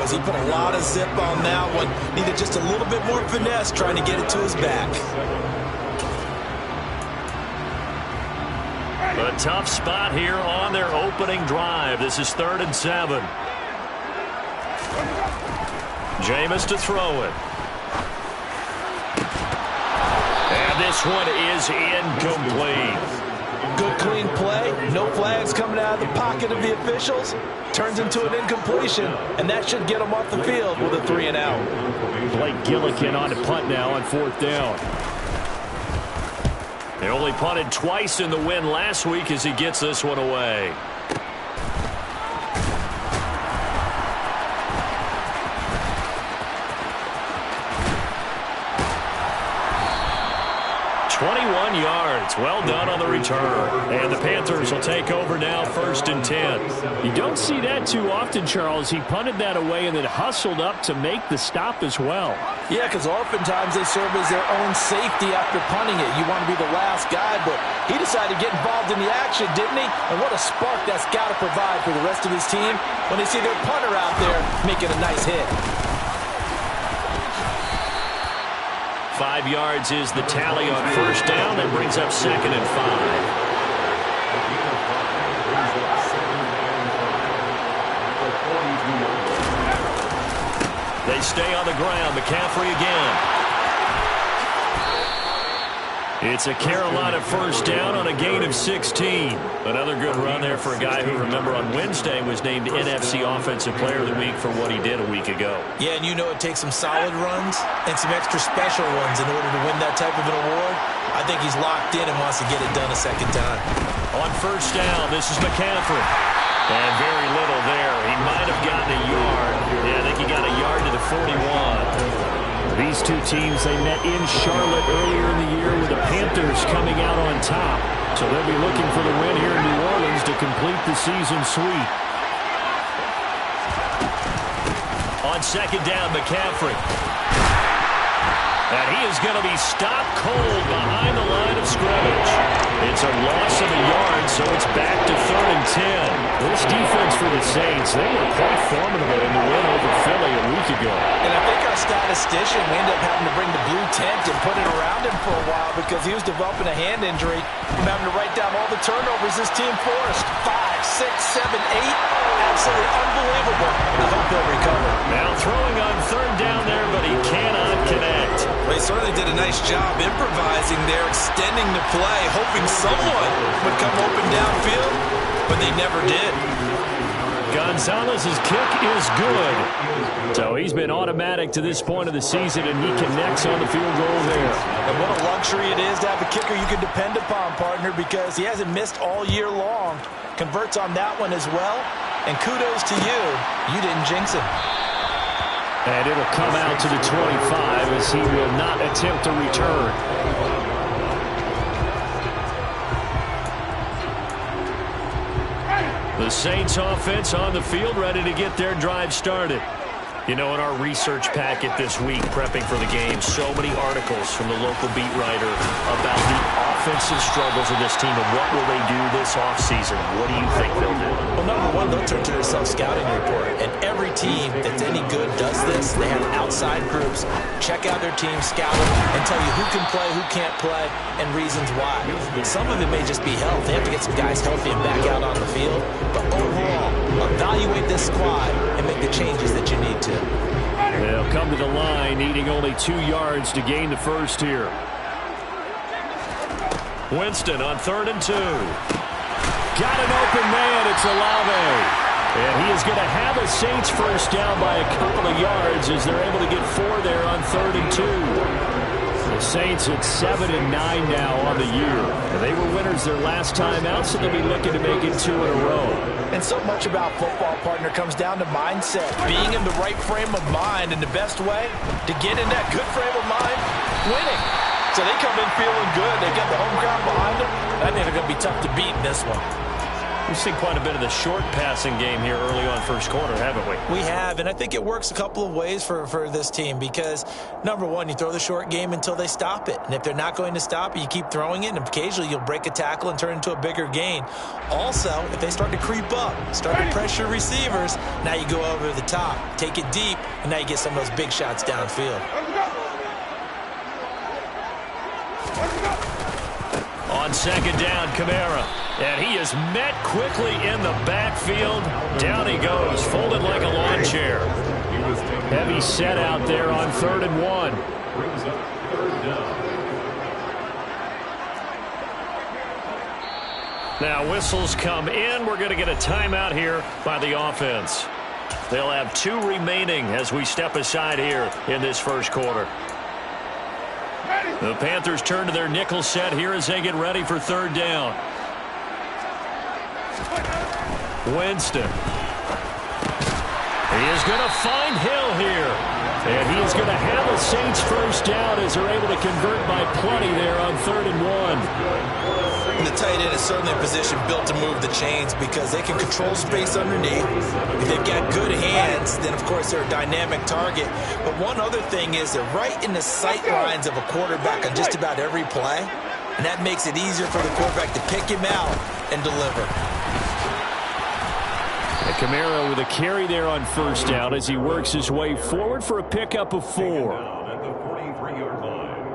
was. He put a lot of zip on that one. Needed just a little bit more finesse trying to get it to his back. A tough spot here on their opening drive. This is 3rd and 7. Jameis to throw it. And this one is incomplete. Good clean play. No flags coming out of the pocket of the officials. Turns into an incompletion, and that should get them off the field with a 3 and out. Blake Gillikin on to punt now on 4th down. They only punted twice in the win last week as he gets this one away. Yards. Well done on the return. And the Panthers will take over now, 1st and 10. You don't see that too often, Charles. He punted that away and then hustled up to make the stop as well. Yeah, because oftentimes they serve as their own safety after punting it. You want to be the last guy, but he decided to get involved in the action, didn't he? And what a spark that's got to provide for the rest of his team when they see their punter out there making a nice hit. 5 yards is the tally on 1st down. That brings up 2nd and 5. They stay on the ground. McCaffrey again. It's a Carolina 1st down on a gain of 16. Another good run there for a guy who, remember, on Wednesday was named NFC Offensive Player of the Week for what he did a week ago. Yeah, and you know it takes some solid runs and some extra special ones in order to win that type of an award. I think he's locked in and wants to get it done a second time. On 1st down, this is McCaffrey. And very little there. He might have gotten a yard. Yeah, I think he got a yard to the 41. These two teams, they met in Charlotte earlier in the year with the Panthers coming out on top. So they'll be looking for the win here in New Orleans to complete the season sweep. On 2nd down, McCaffrey. And he is going to be stopped cold behind the line of scrimmage. It's a loss of a yard, so it's back to 3rd and 10. This defense for the Saints, they were quite formidable in the win over Philly a week ago. And I think our statistician, we ended up having to bring the blue tent and put it around him for a while because he was developing a hand injury from having to write down all the turnovers his team forced. 5, 6, 7, 8. Absolutely unbelievable. I hope he'll recover. Now throwing on 3rd down there, but he cannot connect. Well, he certainly did a nice job improvising there, extending the play, hoping someone would come open downfield, but they never did. Gonzalez's kick is good. So he's been automatic to this point of the season, and he connects on the field goal there. And what a luxury it is to have a kicker you can depend upon, partner, because he hasn't missed all year long. Converts on that one as well, and kudos to you. You didn't jinx him. And it'll come out to the 25 as he will not attempt a return. The Saints offense on the field ready to get their drive started. You know, in our research packet this week, prepping for the game, so many articles from the local beat writer about the offensive struggles of this team and what will they do this offseason. What do you think they'll do? Well, number one, they'll turn to their self-scouting report. And every team that's any good does this. They have outside groups. Check out their team, scout them, and tell you who can play, who can't play, and reasons why. Some of it may just be health. They have to get some guys healthy and back out on the field. But overall, evaluate this squad and make the changes that you need to. They'll come to the line, needing only 2 yards to gain the first here. Winston on 3rd and 2. Got an open man. It's Olave. And he is going to have a Saints first down by a couple of yards as they're able to get 4 there on 3rd and 2. The Saints at 7 and 9 now on the year. And they were winners their last time out, so they'll be looking to make it 2 in a row. And so much about football, partner, comes down to mindset. Being in the right frame of mind, and the best way to get in that good frame of mind, winning. So they come in feeling good. They got the home crowd behind them. I think they're going to be tough to beat in this one. We've seen quite a bit of the short passing game here early on first quarter, haven't we? We have, and I think it works a couple of ways for this team because, number one, you throw the short game until they stop it. And if they're not going to stop it, you keep throwing it, and occasionally you'll break a tackle and turn it into a bigger gain. Also, if they start to creep up, start to pressure receivers, now you go over the top, take it deep, and now you get some of those big shots downfield. On second down, Kamara. And he is met quickly in the backfield. Down he goes, folded like a lawn chair. Heavy set out there on 3rd and 1. Now whistles come in. We're going to get a timeout here by the offense. They'll have 2 remaining as we step aside here in this first quarter. The Panthers turn to their nickel set here as they get ready for 3rd down. Winston. He is going to find Hill here. And he is going to have a Saints first down as they're able to convert by plenty there on 3rd and 1. And the tight end is certainly a position built to move the chains because they can control space underneath. If they've got good hands, then, of course, they're a dynamic target. But one other thing is they're right in the sight lines of a quarterback on just about every play. And that makes it easier for the quarterback to pick him out and deliver. And Kamara with a carry there on first down as he works his way forward for a pickup of 4. At the 43-yard line,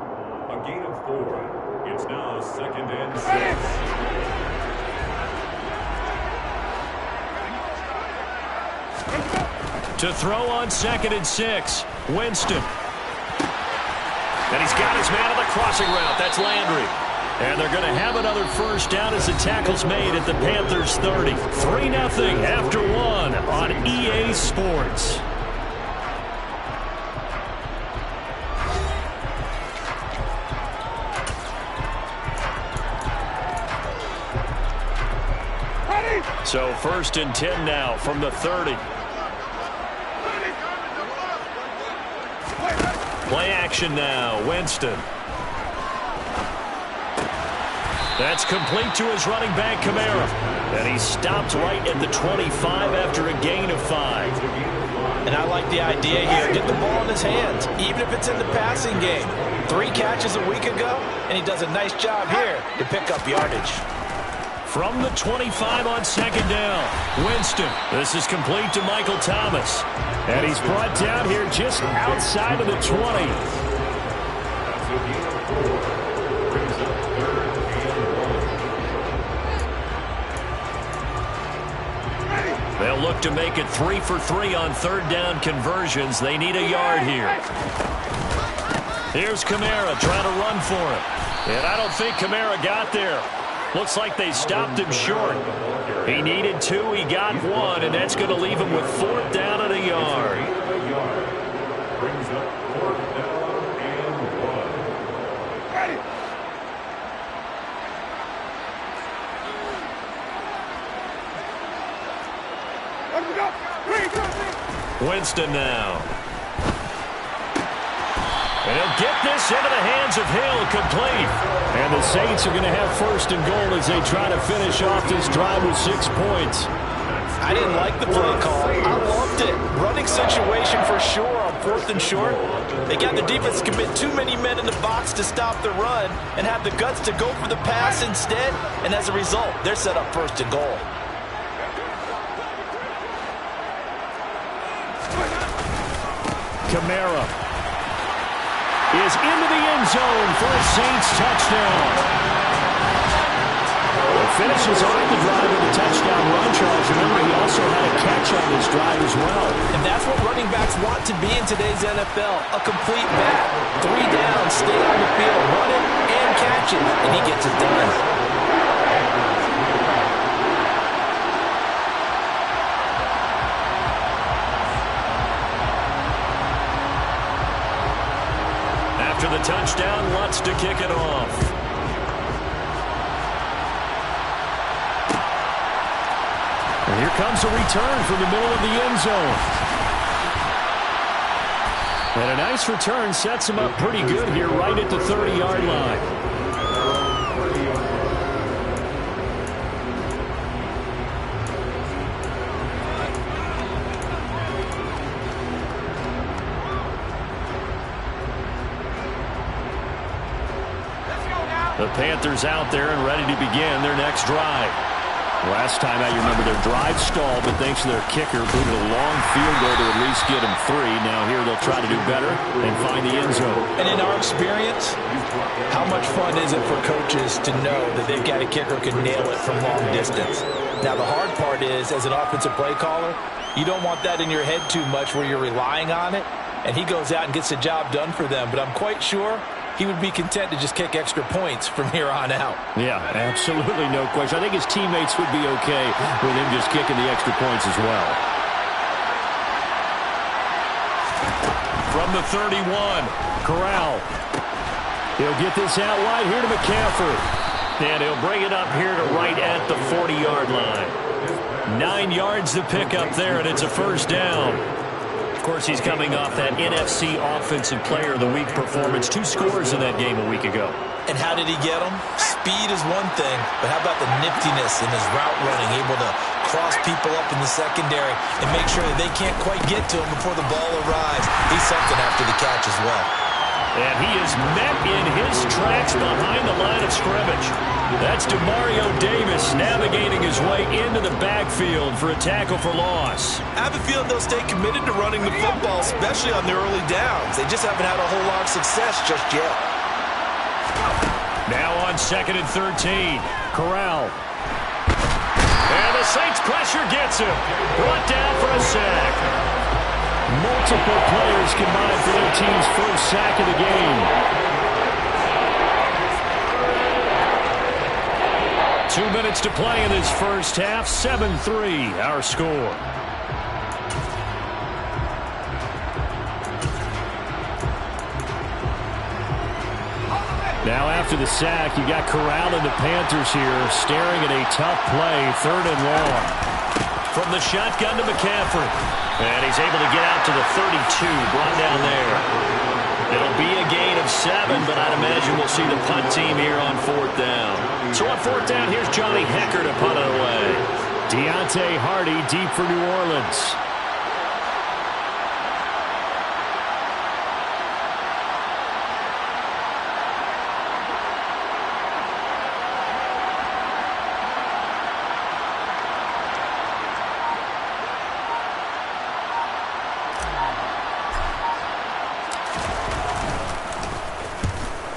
a gain of 4. It's now 2nd and 6. To throw on 2nd and 6, Winston. And he's got his man on the crossing route. That's Landry. And they're going to have another first down as the tackle's made at the Panthers 30. 3-0 after 1 on EA Sports. So 1st and 10 now from the 30. Play action now, Winston. That's complete to his running back, Kamara. And he stopped right at the 25 after a gain of 5. And I like the idea here. Get the ball in his hands, even if it's in the passing game. 3 catches a week ago, and he does a nice job here to pick up yardage. From the 25 on 2nd down, Winston. This is complete to Michael Thomas. And he's brought down here just outside of the 20. They'll look to make it 3 for 3 on 3rd down conversions. They need a yard here. Here's Kamara trying to run for it. And I don't think Kamara got there. Looks like they stopped him short. He needed 2, he got 1, and that's going to leave him with 4th down and a yard. Brings up 4th down and 1. Winston now. And he'll get this into the hands of Hill, complete. And the Saints are going to have 1st and goal as they try to finish off this drive with 6 points. I didn't like the play call. I loved it. Running situation for sure on 4th and short. They got the defense to commit too many men in the box to stop the run and have the guts to go for the pass instead. And as a result, they're set up 1st and goal. Kamara is into the end zone for a Saints touchdown. It finishes off the drive with a touchdown run, Charles. Remember, he also had a catch on this drive as well. And that's what running backs want to be in today's NFL, a complete back. 3 down, stay on the field, run it, and catch it, and he gets it done. The touchdown, Lutz to kick it off. And here comes a return from the middle of the end zone. And a nice return sets him up pretty good here right at the 30-yard line. The Panthers out there and ready to begin their next drive. Last time out, you remember their drive stalled, but thanks to their kicker, booted a long field goal to at least get them 3. Now here they'll try to do better and find the end zone. And in our experience, how much fun is it for coaches to know that they've got a kicker who can nail it from long distance? Now, the hard part is, as an offensive play caller, you don't want that in your head too much where you're relying on it, and he goes out and gets the job done for them. But I'm quite sure he would be content to just kick extra points from here on out. Yeah, absolutely no question. I think his teammates would be okay with him just kicking the extra points as well. From the 31, Corral. He'll get this out wide here to McCaffrey. And he'll bring it up here to right at the 40-yard line. 9 yards to pick up there, and it's a first down. Of course, he's coming off that NFC Offensive Player of the Week performance. 2 scores in that game a week ago. And how did he get them? Speed is one thing, but how about the niftiness in his route running, able to cross people up in the secondary and make sure that they can't quite get to him before the ball arrives. He's something after the catch as well. And he is met in his tracks behind the line of scrimmage. That's Demario Davis navigating his way into the backfield for a tackle for loss. I have a feeling they'll stay committed to running the football, especially on the early downs. They just haven't had a whole lot of success just yet. Now on 2nd and 13, Corral. And the Saints pressure gets him. Brought down for a sack. Multiple players combined for their team's first sack of the game. 2 minutes to play in this first half. 7-3, our score. Now after the sack, you got Corral and the Panthers here staring at a tough play, 3rd and long. From the shotgun to McCaffrey. And he's able to get out to the 32, brought down there. It'll be a gain of 7, but I'd imagine we'll see the punt team here on 4th down. So on 4th down, here's Johnny Hekker to punt it away. Deontay Hardy deep for New Orleans.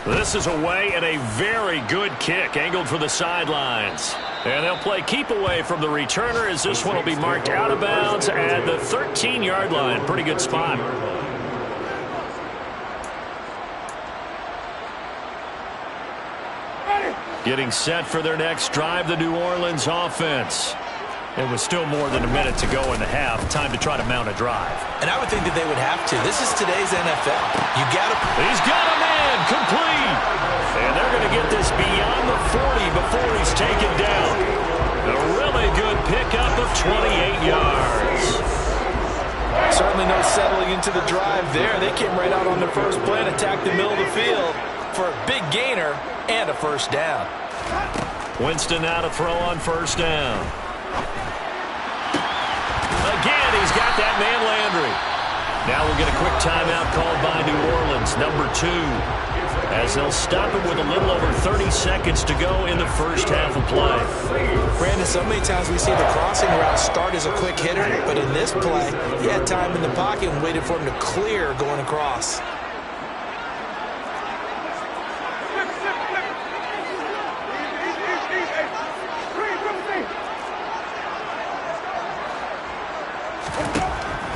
This is away and a very good kick angled for the sidelines. And they'll play keep away from the returner as this one will be marked out of bounds at the 13-yard line. Pretty good spot. Getting set for their next drive, the New Orleans offense. It was still more than a minute to go in the half. Time to try to mount a drive. And I would think that they would have to. This is today's NFL. You got to. He's got a man complete. And they're going to get this beyond the 40 before he's taken down. A really good pickup of 28 yards. Certainly no settling into the drive there. They came right out on the first play and attacked the middle of the field for a big gainer and a first down. Winston now to throw on first down. Again, he's got that man Landry. Now we'll get a quick timeout called by New Orleans, number 2, as they'll stop it with a little over 30 seconds to go in the first half of play. Brandon, so many times we see the crossing route start as a quick hitter, but in this play, he had time in the pocket and waited for him to clear going across.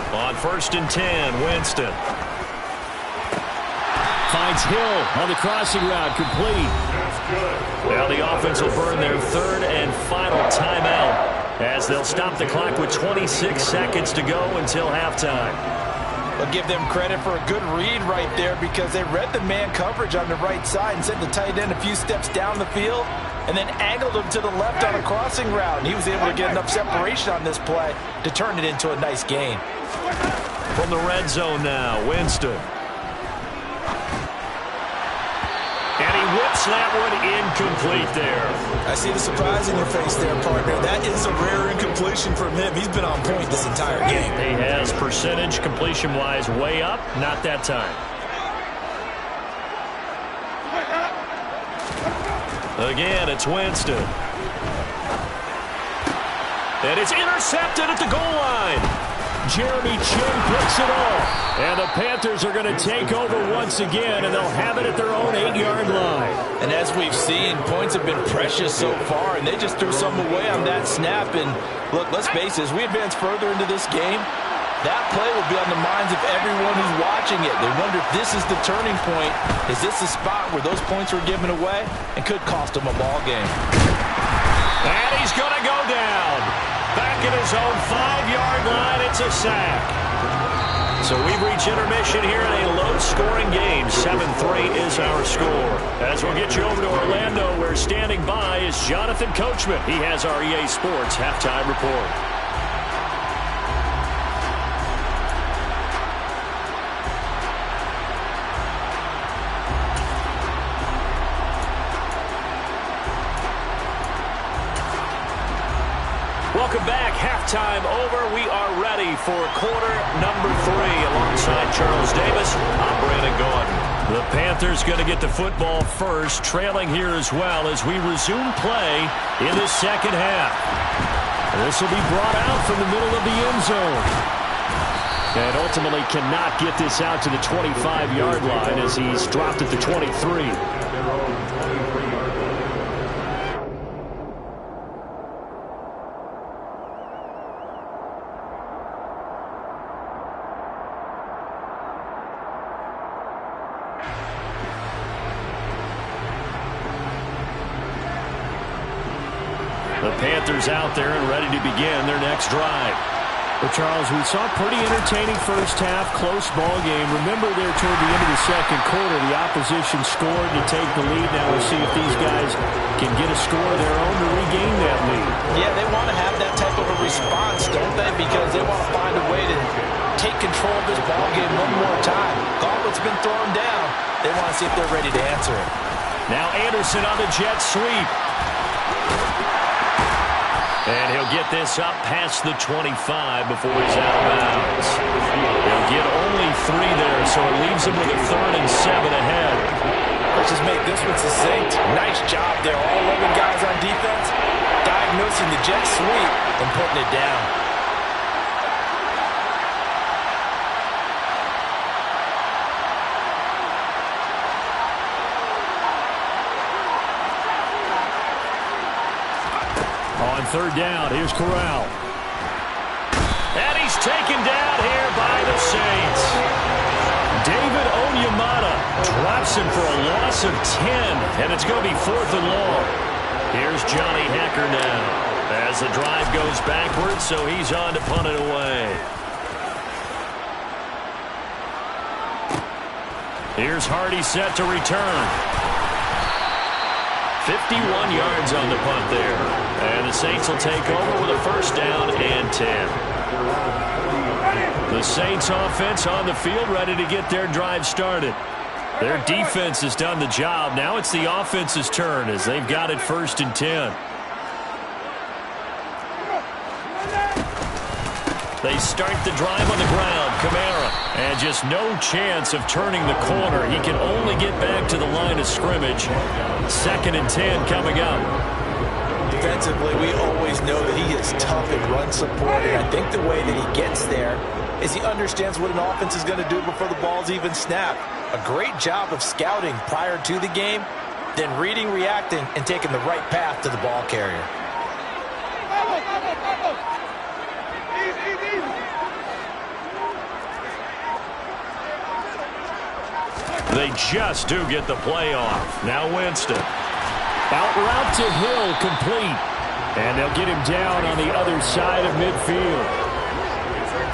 On 1st and 10, Winston. Finds Hill on the crossing route, complete. Now the offense will burn their 3rd and final timeout as they'll stop the clock with 26 seconds to go until halftime. I'll give them credit for a good read right there because they read the man coverage on the right side and sent the tight end a few steps down the field and then angled him to the left on a crossing route. And he was able to get enough separation on this play to turn it into a nice gain. From the red zone now, Winston. And he whips that one incomplete there. I see the surprise in your face there, partner. That is a rare incompletion from him. He's been on point this entire game. He has percentage completion-wise way up, not that time. Again, it's Winston. And it's intercepted at the goal line. Jeremy Chinn picks it off. And the Panthers are going to take over once again, and they'll have it at their own 8-yard line. And as we've seen, points have been precious so far, and they just threw something away on that snap. And look, let's face it, as we advance further into this game, that play will be on the minds of everyone who's watching it. They wonder if this is the turning point. Is this the spot where those points were given away and could cost them a ball game? And he's going to go down. Back at his own 5-yard line, it's a sack. So we've reached intermission here in a low-scoring game. 7-3 is our score. As we'll get you over to Orlando, where standing by is Jonathan Coachman. He has our EA Sports halftime report. Welcome back. Halftime over. We are ready for quarter number 3. Alongside Charles Davis, I'm Brandon Gaudin. The Panthers going to get the football first, trailing here as well as we resume play in the second half. This will be brought out from the middle of the end zone. And ultimately cannot get this out to the 25-yard line as he's dropped at the 23. The Panthers out there and ready to begin their next drive. Well, Charles, we saw a pretty entertaining first half, close ball game. Remember there toward the end of the second quarter, the opposition scored to take the lead. Now we'll see if these guys can get a score of their own to regain that lead. Yeah, they want to have that type of a response, don't they? Because they want to find a way to take control of this ball game one more time. Gauntlet's been thrown down. They want to see if they're ready to answer it. Now Anderson on the jet sweep. And he'll get this up past the 25 before he's out of bounds. He'll get only 3 there, so it leaves him with a 3rd and 7 ahead. Let's just make this one succinct. Nice job there. All 11 guys on defense diagnosing the jet sweep and putting it down. On 3rd down, here's Corral. And he's taken down here by the Saints. David Onyemata drops him for a loss of 10, and it's going to be 4th and long. Here's Johnny Hekker now as the drive goes backwards, so he's on to punt it away. Here's Hardy set to return. 51 yards on the punt there. And the Saints will take over with a 1st down and 10. The Saints offense on the field ready to get their drive started. Their defense has done the job. Now it's the offense's turn as they've got it 1st and 10. They start the drive on the ground. Kamara. And just no chance of turning the corner. He can only get back to the line of scrimmage. 2nd and 10 coming up. Defensively, we always know that he is tough in run support, and I think the way that he gets there is he understands what an offense is going to do before the ball's even snapped. A great job of scouting prior to the game, then reading, reacting, and taking the right path to the ball carrier. They just do get the play off. Now Winston. Out route to Hill, complete. And they'll get him down on the other side of midfield.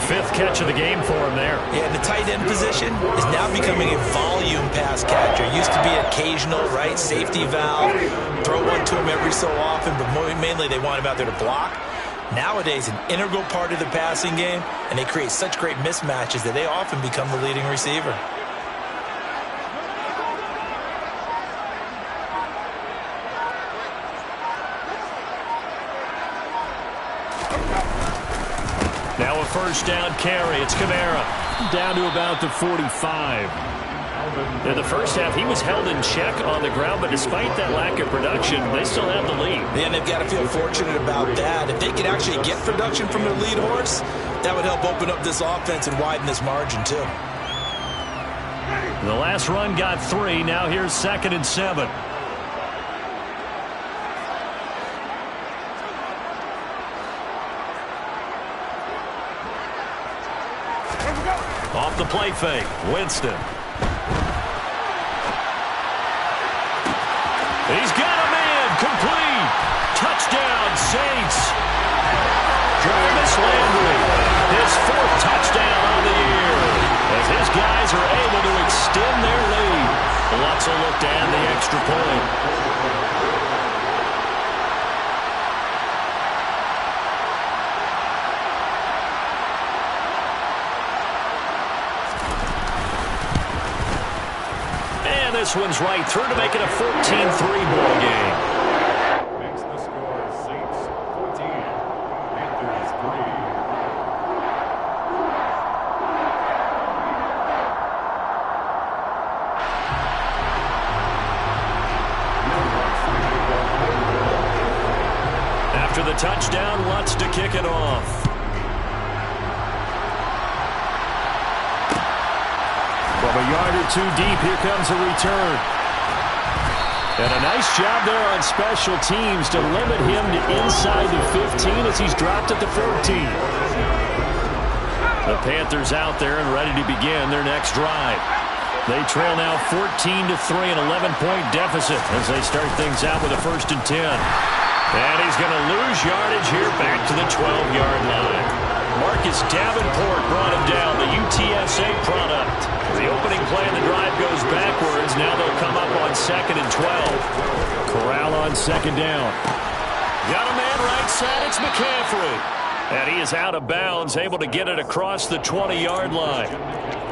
5th catch of the game for him there. Yeah, the tight end position is now becoming a volume pass catcher. Used to be occasional, right? Safety valve. Throw one to him every so often, but mainly they want him out there to block. Nowadays, an integral part of the passing game, and they create such great mismatches that they often become the leading receiver. Now a 1st down carry. It's Kamara. Down to about the 45. In the first half, he was held in check on the ground, but despite that lack of production, they still have the lead. And they've got to feel fortunate about that. If they can actually get production from their lead horse, that would help open up this offense and widen this margin too. The last run got 3. Now here's 2nd and 7. Off the play fake, Winston. He's got a man, complete. Touchdown, Saints. Jarvis Landry, his 4th touchdown on the year, as his guys are able to extend their lead. Lutzel looked to add the extra point. This one's right through to make it a 14-3 ball game. Makes the score Saints 14, Panthers 3. After the touchdown, Lutz to kick it off. From a yard or 2 deep, here comes a return. And a nice job there on special teams to limit him to inside the 15 as he's dropped at the 14. The Panthers out there and ready to begin their next drive. They trail now 14-3, an 11-point deficit as they start things out with a 1st and 10. And he's going to lose yardage here back to the 12-yard line. Marcus Davenport brought him down, the UTSA product. The opening play of the drive goes backwards. Now they'll come up on 2nd and 12. Corral on 2nd down. Got a man right side. It's McCaffrey. And he is out of bounds, able to get it across the 20-yard line.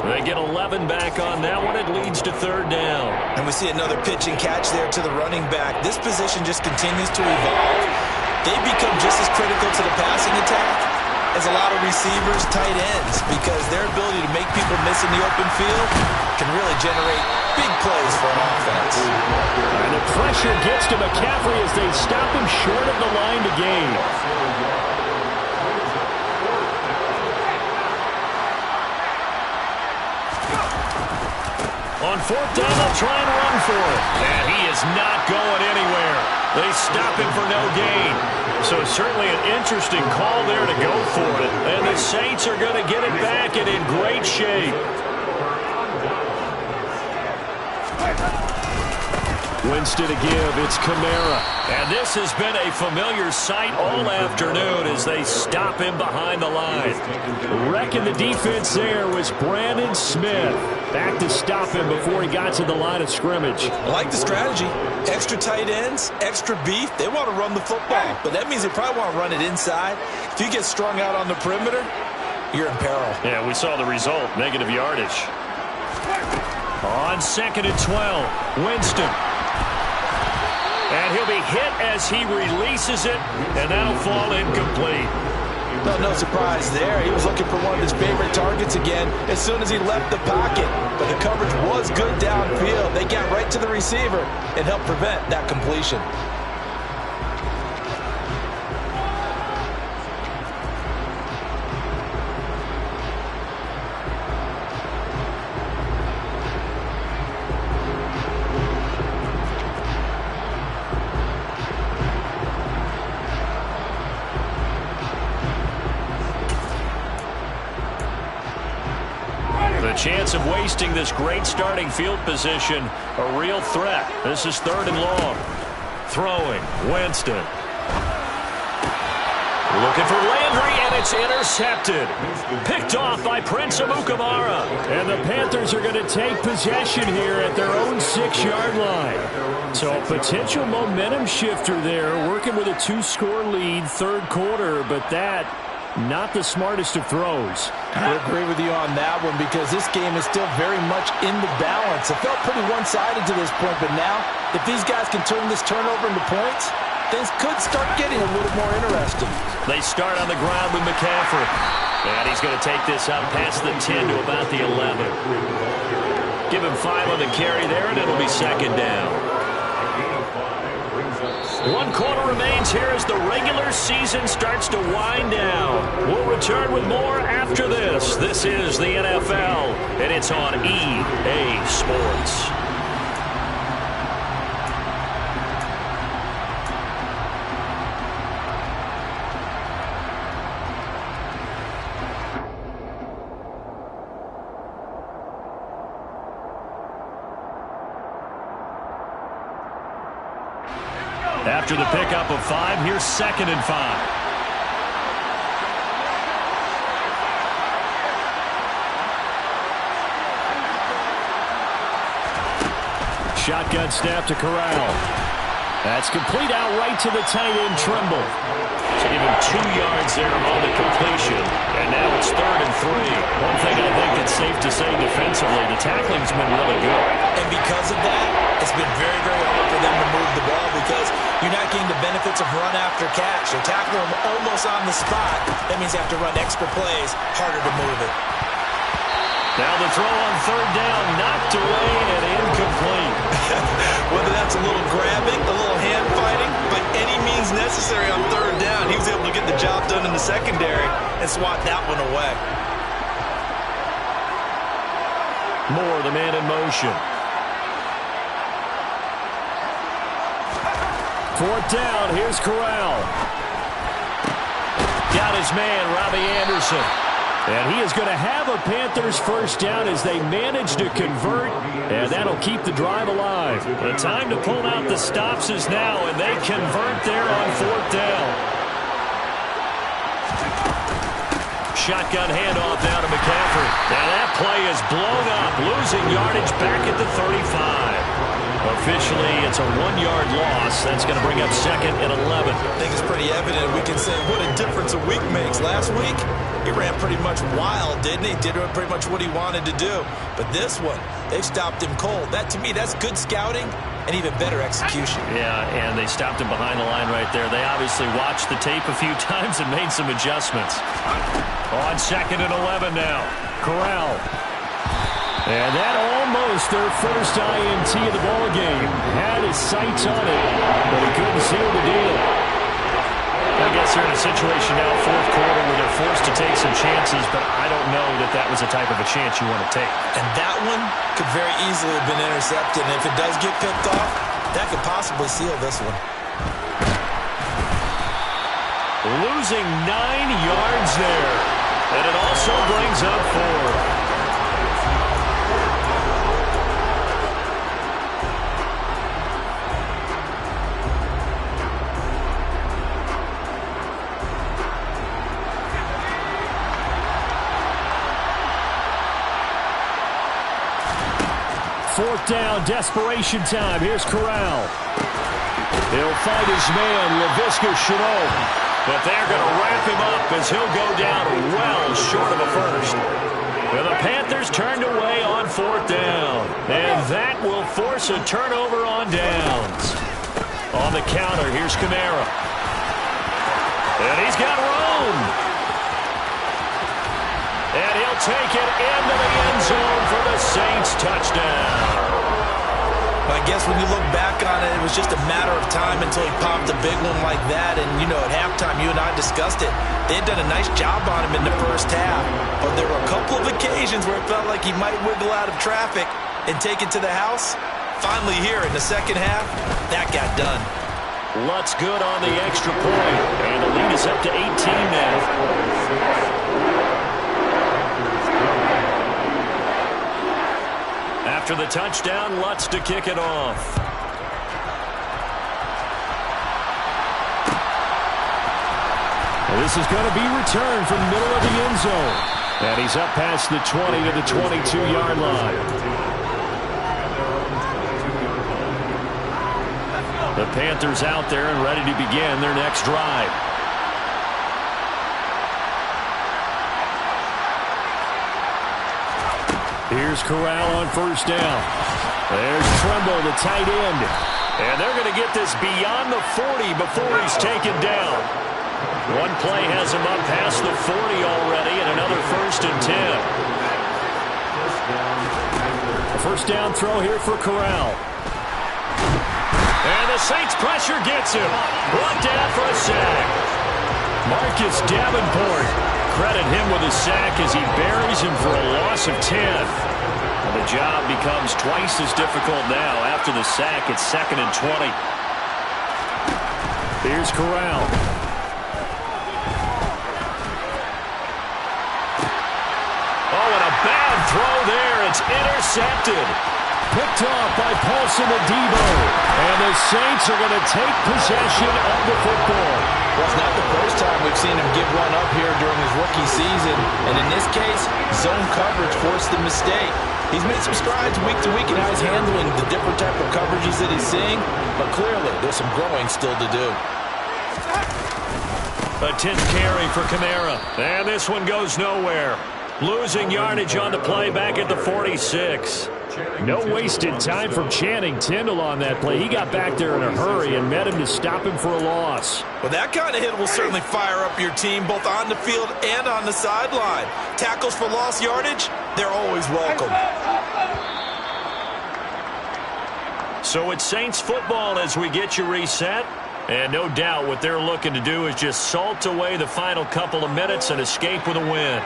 They get 11 back on that one. It leads to 3rd down. And we see another pitch and catch there to the running back. This position just continues to evolve. They become just as critical to the passing attack as a lot of receivers, tight ends, because their ability to make people miss in the open field can really generate big plays for an offense. And the pressure gets to McCaffrey as they stop him short of the line to gain. On 4th down, they'll try and run for it. And he is not going anywhere. They stop him for no gain. So certainly an interesting call there to go for it. And the Saints are going to get it back and in great shape. Winston to give. It's Kamara. And this has been a familiar sight all afternoon as they stop him behind the line. Wrecking the defense there was Brandon Smith. Back to stop him before he got to the line of scrimmage. I like the strategy. Extra tight ends, extra beef. They want to run the football, but that means they probably want to run it inside. If you get strung out on the perimeter, you're in peril. Yeah, we saw the result, negative yardage. On 2nd and 12, Winston. And he'll be hit as he releases it, and that'll fall incomplete. No surprise there. He was looking for one of his favorite targets again as soon as he left the pocket. But the coverage was good downfield. They got right to the receiver and helped prevent that completion. Chance of wasting this great starting field position, a real threat. This is 3rd and long. Throwing, Winston. Looking for Landry, and it's intercepted. Picked off by Prince Amukamara. And the Panthers are going to take possession here at their own 6-yard line. So a potential momentum shifter there, working with a 2-score lead, 3rd quarter, but that not the smartest of throws. I agree with you on that one because this game is still very much in the balance. It felt pretty one-sided to this point, but now if these guys can turn this turnover into points, things could start getting a little more interesting. They start on the ground with McCaffrey. And he's going to take this up past the 10 to about the 11. Give him 5 on the carry there, and it'll be second down. 1 quarter remains here as the regular season starts to wind down. We'll return with more after this. This is the NFL, and it's on EA Sports. After the pickup of 5, here's 2nd and 5. Shotgun snap to Corral. That's complete out right to the tight end, Trimble. So give him 2 yards there on the completion. And now it's 3rd and 3. One thing I think it's safe to say defensively, the tackling's been really good. And because of that, it's been very, very hard for them to move the ball because you're not getting the benefits of run after catch. You're tackling them almost on the spot. That means you have to run extra plays, harder to move it. Now the throw on 3rd down, knocked away and incomplete. Whether that's a little grabbing, a little hand fighting, by any means necessary on 3rd down, he was able to get the job done in the secondary and swat that one away. Moore, the man in motion. 4th down, here's Corral. Got his man, Robbie Anderson. And he is going to have a Panthers first down as they manage to convert, and that'll keep the drive alive. The time to pull out the stops is now, and they convert there on 4th down. Shotgun handoff now to McCaffrey. And that play is blown up, losing yardage back at the 35. Officially, it's a 1-yard loss. That's going to bring up 2nd and 11. I think it's pretty evident. We can say what a difference a week makes. Last week, he ran pretty much wild, didn't he? Did pretty much what he wanted to do. But this one, they've stopped him cold. That, to me, that's good scouting and even better execution. Yeah, and they stopped him behind the line right there. They obviously watched the tape a few times and made some adjustments. On 2nd and 11 now. Corral. And that almost their first INT of the ball game. Had his sights on it, but he couldn't seal the deal. I guess they're in a situation now, 4th quarter, where they're forced to take some chances, but I don't know that that was the type of a chance you want to take. And that one could very easily have been intercepted. And if it does get picked off, that could possibly seal this one. Losing 9 yards there. And it also brings up 4. Fourth down, desperation time. Here's Corral. He'll fight his man, Laviska Shenault. But they're going to wrap him up as he'll go down well short of a first. And the Panthers turned away on 4th down. And that will force a turnover on downs. On the counter, here's Kamara. And he's got room. And he'll take it into the end zone for the Saints touchdown. I guess when you look back on it, it was just a matter of time until he popped a big one like that. And, you know, at halftime, you and I discussed it. They had done a nice job on him in the first half. But there were a couple of occasions where it felt like he might wiggle out of traffic and take it to the house. Finally here in the second half, that got done. Lutz good on the extra point. And the lead is up to 18 now. After the touchdown, Lutz to kick it off. This is going to be returned from the middle of the end zone. And he's up past the 20 to the 22-yard line. The Panthers out there and ready to begin their next drive. Here's Corral on first down. There's Trimble, the tight end. And they're going to get this beyond the 40 before he's taken down. One play has him up past the 40 already, and another 1st and 10. First down throw here for Corral. And the Saints pressure gets him. Brought down for a sack. Marcus Davenport. Credit him with a sack as he buries him for a loss of 10. And the job becomes twice as difficult now. After the sack, it's 2nd and 20. Here's Corral. Oh, and a bad throw there. It's intercepted. Picked off by Paulson Adebo. And the Saints are going to take possession of the football. Well, it's not the first time we've seen him give one up here during his rookie season. And in this case, zone coverage forced the mistake. He's made some strides week to week in how he's handling the different type of coverages that he's seeing. But clearly, there's some growing still to do. A 10th carry for Kamara. And this one goes nowhere. Losing yardage on the play back at the 46. No wasted time from Channing Tindall on that play. He got back there in a hurry and met him to stop him for a loss. Well, that kind of hit will certainly fire up your team both on the field and on the sideline. Tackles for lost yardage, they're always welcome. So it's Saints football as we get you reset. And no doubt what they're looking to do is just salt away the final couple of minutes and escape with a win.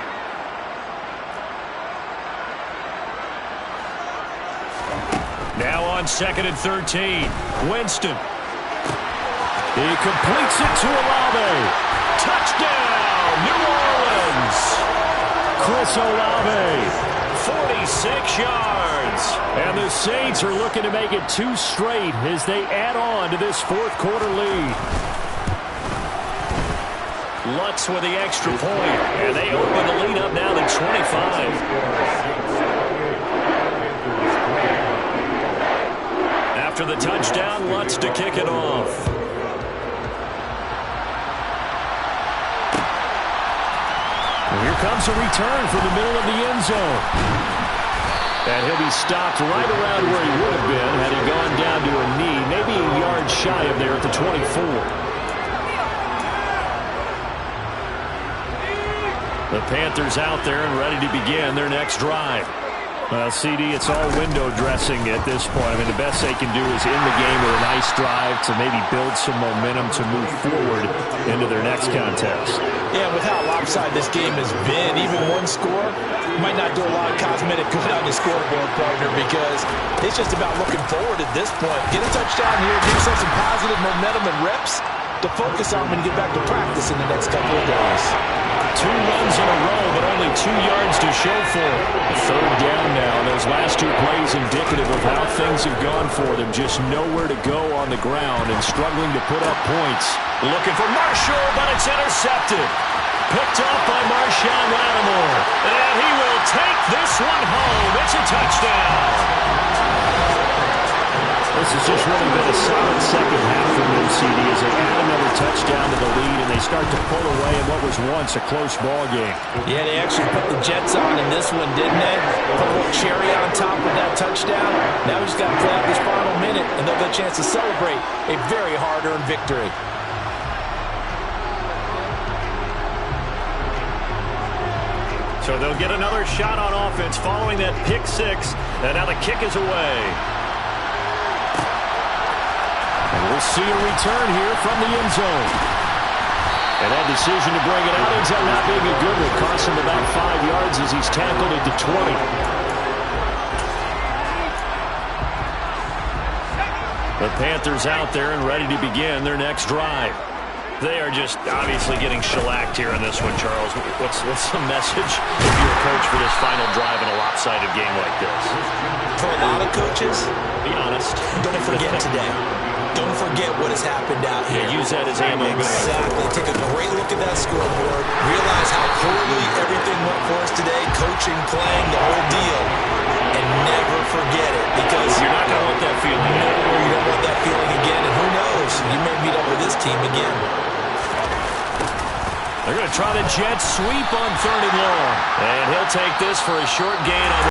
Now on 2nd and 13. Winston. He completes it to Olave. Touchdown, New Orleans. Chris Olave. 46 yards. And the Saints are looking to make it 2 straight as they add on to this fourth quarter lead. Lutz with the extra point. And they open the lead up now to 25. After the touchdown, Lutz to kick it off. And here comes a return from the middle of the end zone. And he'll be stopped right around where he would have been had he gone down to a knee, maybe a yard shy of there at the 24. The Panthers out there and ready to begin their next drive. CD, it's all window dressing at this point. I mean, the best they can do is in the game with a nice drive to maybe build some momentum to move forward into their next contest. Yeah, with how lopsided this game has been, even one score might not do a lot of cosmetic good on the scoreboard, partner, because it's just about looking forward at this point. Get a touchdown here, give yourself some positive momentum and reps to focus on when you get back to practice in the next couple of days. 2 runs in a row, but only 2 yards to show for it. 3rd down now. Those last 2 plays indicative of how things have gone for them. Just nowhere to go on the ground and struggling to put up points. Looking for Marshall, but it's intercepted. Picked off by Marshawn Lattimore. And he will take this one home. It's a touchdown. This has just really been a solid second half from them, CD, as they add another touchdown to the lead and they start to pull away in what was once a close ball game. Yeah, they actually put the Jets on in this one, didn't they? Put a little cherry on top of that touchdown. Now we just got to play out this final minute, and they'll get a chance to celebrate a very hard-earned victory. So they'll get another shot on offense following that pick 6, and now the kick is away. And we'll see a return here from the end zone. And that decision to bring it out ends up not being a good one. Cost him about 5 yards as he's tackled at the 20. The Panthers out there and ready to begin their next drive. They are just obviously getting shellacked here in this one, Charles. What's the message if you're a coach for this final drive in a lopsided game like this? For a lot of coaches, be honest. Don't forget today. Don't forget what has happened out here. Yeah, use that as ammo. Exactly. Take a great look at that scoreboard. Realize how poorly everything went for us today. Coaching, playing, the whole deal. And never forget it. Because you're not going to want that feeling again. No, you don't want that feeling again. And who knows? You may meet up with this team again. They're going to try the jet sweep on 3rd and long. And he'll take this for a short gain on